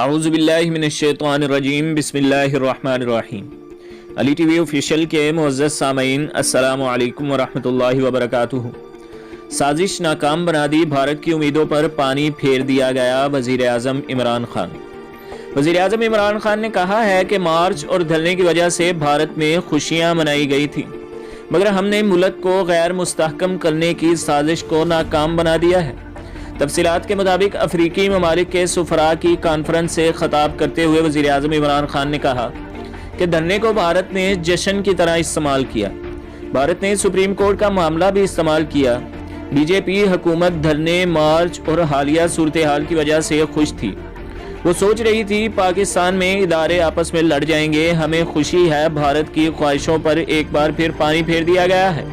आऊज़ुबिल्लाहि मिनश्शैतानिर्रजीम बिस्मिल्लाहिर्रहमानिर्रहीम। Ali TV official के मुअज़्ज़ज़ सामईन अस्सलामु अलैकुम वरहमतुल्लाहि वबरकातुहू। साजिश नाकाम बना दी, भारत की उम्मीदों पर पानी फेर दिया गया। वज़ीर आज़म इमरान खान। वज़ीर आज़म इमरान खान ने कहा है कि मार्च और धरने की वजह से भारत में खुशियां मनाई गई थी, मगर हमने मुल्क को गैर मुस्तहकम करने की साजिश को नाकाम बना दिया है। तफसीलात के मुताबिक अफ्रीकी ममालिक के सुफरा की कॉन्फ्रेंस से खिताब करते हुए वज़ीर आज़म इमरान खान ने कहा कि धरने को भारत ने जश्न की तरह इस्तेमाल किया। भारत ने सुप्रीम कोर्ट का मामला भी इस्तेमाल किया। बीजेपी हुकूमत धरने, मार्च और हालिया सूरत हाल की वजह से खुश थी। वो सोच रही थी पाकिस्तान में इदारे आपस में लड़ जाएंगे। हमें खुशी है भारत की ख्वाहिशों पर एक बार फिर पानी फेर दिया गया है।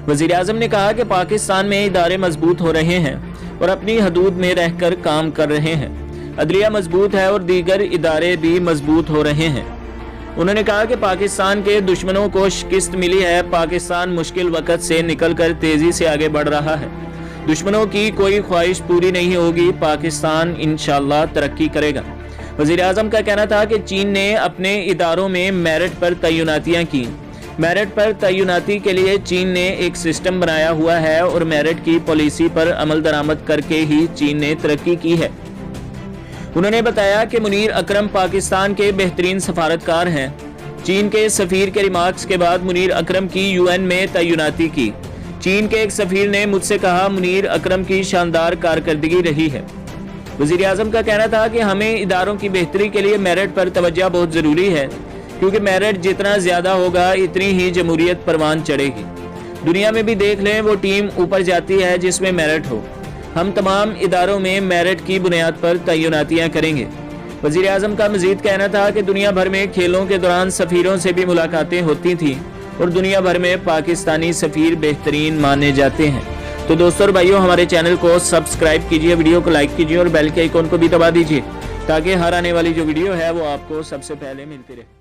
वज़ीर आज़म ने कहा कि पाकिस्तान में इदारे मजबूत हो रहे हैं और अपनी हदूद में रहकर काम कर रहे हैं। अदलिया मजबूत है और दीगर इदारे भी मजबूत हो रहे हैं। उन्होंने कहा कि पाकिस्तान के दुश्मनों को शिकस्त मिली है। पाकिस्तान मुश्किल वक़्त से निकलकर तेजी से आगे बढ़ रहा है। दुश्मनों की कोई ख्वाहिश पूरी नहीं होगी। पाकिस्तान इंशाअल्लाह तरक्की करेगा। वज़ीर आज़म का कहना था कि चीन ने अपने इदारों में मेरिट पर तैनातियाँ की। मेरिट पर तैनाती के लिए चीन ने एक सिस्टम बनाया हुआ है और मेरिट की पॉलिसी पर अमल दरामद करके ही चीन ने तरक्की की है। उन्होंने बताया कि मुनीर अकरम पाकिस्तान के बेहतरीन सफारतकार हैं। चीन के सफीर के रिमार्क्स के बाद मुनीर अकरम की यूएन में तैनाती की। चीन के एक सफीर ने मुझसे कहा, मुनीर अकरम की शानदार कारकर्दगी रही है। वज़ीर आज़म का कहना था कि हमें इदारों की बेहतरी के लिए मेरिट पर तवज्जो बहुत ज़रूरी है, क्योंकि मेरिट जितना ज़्यादा होगा इतनी ही जमहूरियत परवान चढ़ेगी। दुनिया में भी देख लें, वो टीम ऊपर जाती है जिसमें मेरिट हो। हम तमाम इदारों में मेरिट की बुनियाद पर तैनातियाँ करेंगे। वज़ीर आज़म का मज़ीद कहना था कि दुनिया भर में खेलों के दौरान सफ़ीरों से भी मुलाकातें होती थीं और दुनिया भर में पाकिस्तानी सफ़ीर बेहतरीन माने जाते हैं। तो दोस्तों और भाइयों, हमारे चैनल को सब्सक्राइब कीजिए, वीडियो को लाइक कीजिए और बेल के आइकॉन को भी दबा दीजिए, ताकि हर आने वाली जो वीडियो है वो आपको सबसे पहले मिलती रहे।